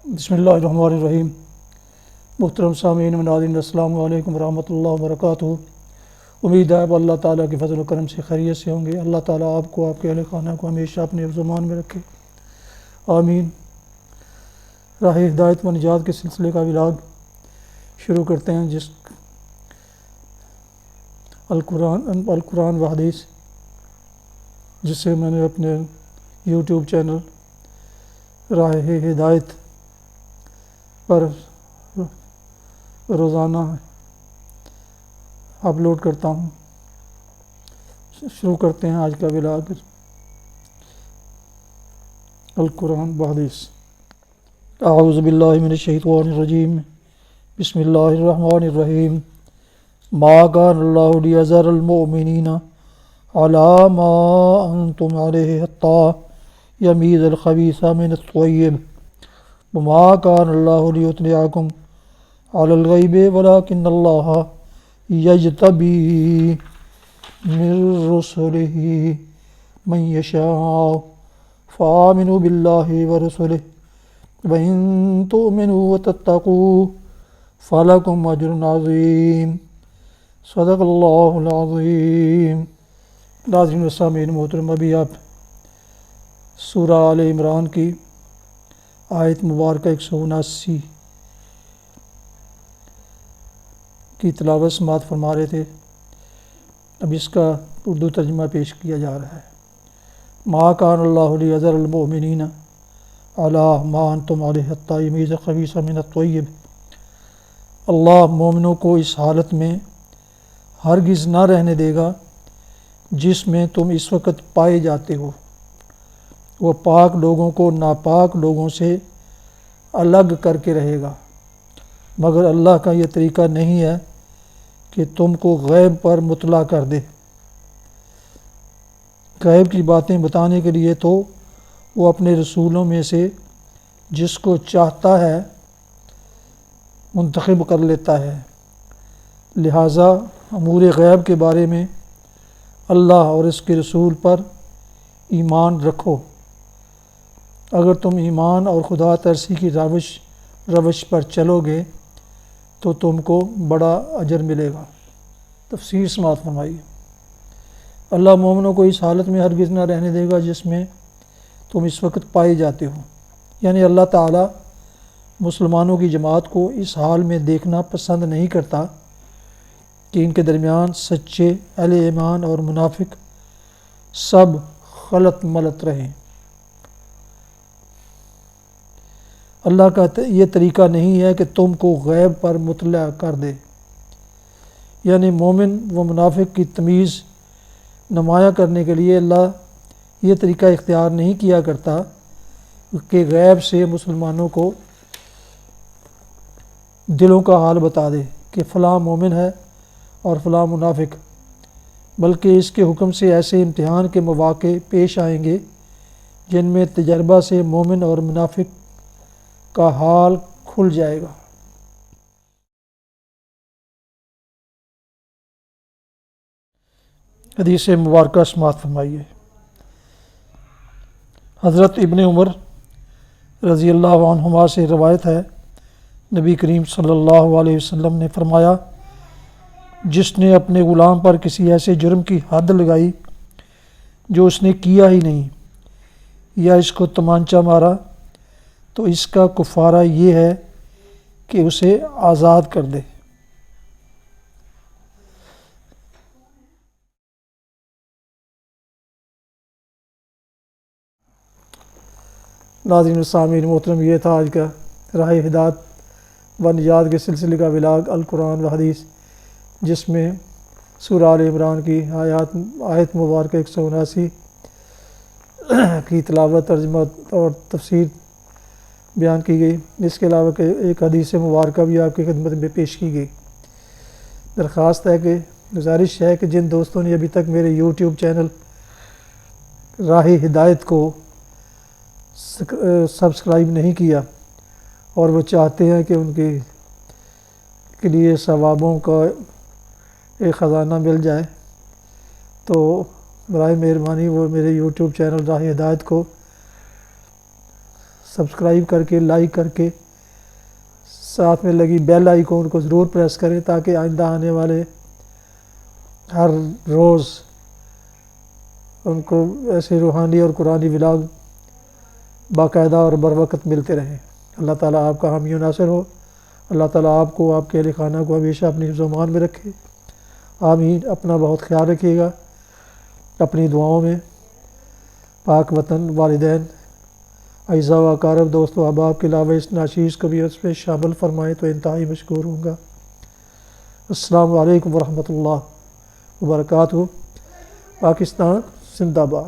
بسم اللہ الرحمن الرحیم۔ محترم سامعین و ناظرین، السلام علیکم ورحمۃ اللہ وبرکاتہ۔ امید ہے اللہ تعالیٰ کے فضل و کرم سے خیریت سے ہوں گے۔ اللہ تعالیٰ آپ کو، آپ کے اہل خانہ کو ہمیشہ اپنے حفظ و امان میں رکھے، آمین۔ راہ ہدایت و نجات کے سلسلے کا ولاگ شروع کرتے ہیں، جس القرآن و حدیث، جس سے میں نے اپنے یوٹیوب چینل راہ ہدایت پر روزانہ اپلوڈ کرتا ہوں۔ شروع کرتے ہیں آج کا ولاگ، القرآن و حدیث۔ اعوذ باللہ من الشیطان الرجیم، بسم اللہ الرحمن الرحیم۔ ما کان اللہ لیذر المؤمنین علی ما انتم علیہ حتی یمیز الخبیث من الطیب وما کان اللہ لیطلعکم علی الغیب ولکن اللہ یجتبی من رسلہ من یشاء فآمنوا باللہ ورسلہ وَإِن تُؤْمِنُوا وَتَتَّقُوا فَلَكُمْ أَجْرٌ عَظِيمٌ۔ صدق اللہ العظیم۔ ناظرین و سامعین محترم، ابھی آپ سورہ آل عمران کی آیت مبارکہ 179 کی تلاوت سماعت فرما رہے تھے۔ اب اس کا اردو ترجمہ پیش کیا جا رہا ہے۔ ما کان اللہ لیذر المؤمنین علی ما انتم علیہ حتی یمیز الخبیث من الطیب۔ اللہ مومنوں کو اس حالت میں ہرگز نہ رہنے دے گا جس میں تم اس وقت پائے جاتے ہو۔ وہ پاک لوگوں کو ناپاک لوگوں سے الگ کر کے رہے گا، مگر اللہ کا یہ طریقہ نہیں ہے کہ تم کو غیب پر مطلع کر دے۔ غیب کی باتیں بتانے کے لیے تو وہ اپنے رسولوں میں سے جس کو چاہتا ہے منتخب کر لیتا ہے، لہٰذا امور غیب کے بارے میں اللہ اور اس کے رسول پر ایمان رکھو۔ اگر تم ایمان اور خدا ترسی کی روش پر چلو گے تو تم کو بڑا اجر ملے گا۔ تفسیر سماعت فرمائیے۔ اللہ مومنوں کو اس حالت میں ہرگز نہ رہنے دے گا جس میں تم اس وقت پائے جاتے ہو، یعنی اللہ تعالیٰ مسلمانوں کی جماعت کو اس حال میں دیکھنا پسند نہیں کرتا کہ ان کے درمیان سچے اہل ایمان اور منافق سب خلط ملط رہیں۔ اللہ کا یہ طریقہ نہیں ہے کہ تم کو غیب پر مطلع کر دے، یعنی مومن و منافق کی تمیز نمایاں کرنے کے لیے اللہ یہ طریقہ اختیار نہیں کیا کرتا کہ غیب سے مسلمانوں کو دلوں کا حال بتا دے کہ فلاں مومن ہے اور فلاں منافق، بلکہ اس کے حکم سے ایسے امتحان کے مواقع پیش آئیں گے جن میں تجربہ سے مومن اور منافق کا حال کھل جائے گا۔ حدیث مبارکہ سماعت فرمائیے۔ حضرت ابن عمر رضی اللہ عنہما سے روایت ہے، نبی کریم صلی اللہ علیہ وسلم نے فرمایا، جس نے اپنے غلام پر کسی ایسے جرم کی حد لگائی جو اس نے کیا ہی نہیں، یا اس کو تمانچہ مارا، تو اس کا کفارہ یہ ہے کہ اسے آزاد کر دے۔ ناظرین سامعین محترم، یہ تھا آج کا راہ ہدایت و نجات کے سلسلے کا ولاگ القرآن و حدیث، جس میں سورہ آل عمران کی آیت مبارکہ 179 کی تلاوت، ترجمہ اور تفسیر بیان کی گئی۔ اس کے علاوہ ایک حدیث مبارکہ بھی آپ کی خدمت میں پیش کی گئی۔ درخواست ہے کہ گزارش ہے کہ جن دوستوں نے ابھی تک میرے یوٹیوب چینل راہ ہدایت کو سبسکرائب نہیں کیا اور وہ چاہتے ہیں کہ ان کے لیے ثوابوں کا ایک خزانہ مل جائے، تو برائے مہربانی وہ میرے یوٹیوب چینل راہ ہدایت کو سبسکرائب کر کے لائک کر کے ساتھ میں لگی بیل آئیکن کو ضرور پریس کریں تاکہ آئندہ آنے والے ہر روز ان کو ایسے روحانی اور قرآنی ولاگ باقاعدہ اور بر وقت ملتے رہیں۔ اللہ تعالیٰ آپ کا حامی و ناصر ہو۔ اللہ تعالیٰ آپ کو آپ کے اہل خانہ کو ہمیشہ اپنی حفظ و امان میں رکھے۔ آمین۔ اپنا بہت خیال رکھیے گا، اپنی دعاؤں میں پاک وطن، والدین، اعزاء و اقارب، دوست و احباب کے علاوہ اس ناچیز کو بھی اس میں شامل فرمائیں تو انتہائی مشکور ہوں گا۔ السلام علیکم ورحمۃ اللہ وبرکاتہ۔ پاکستان زندہ باد۔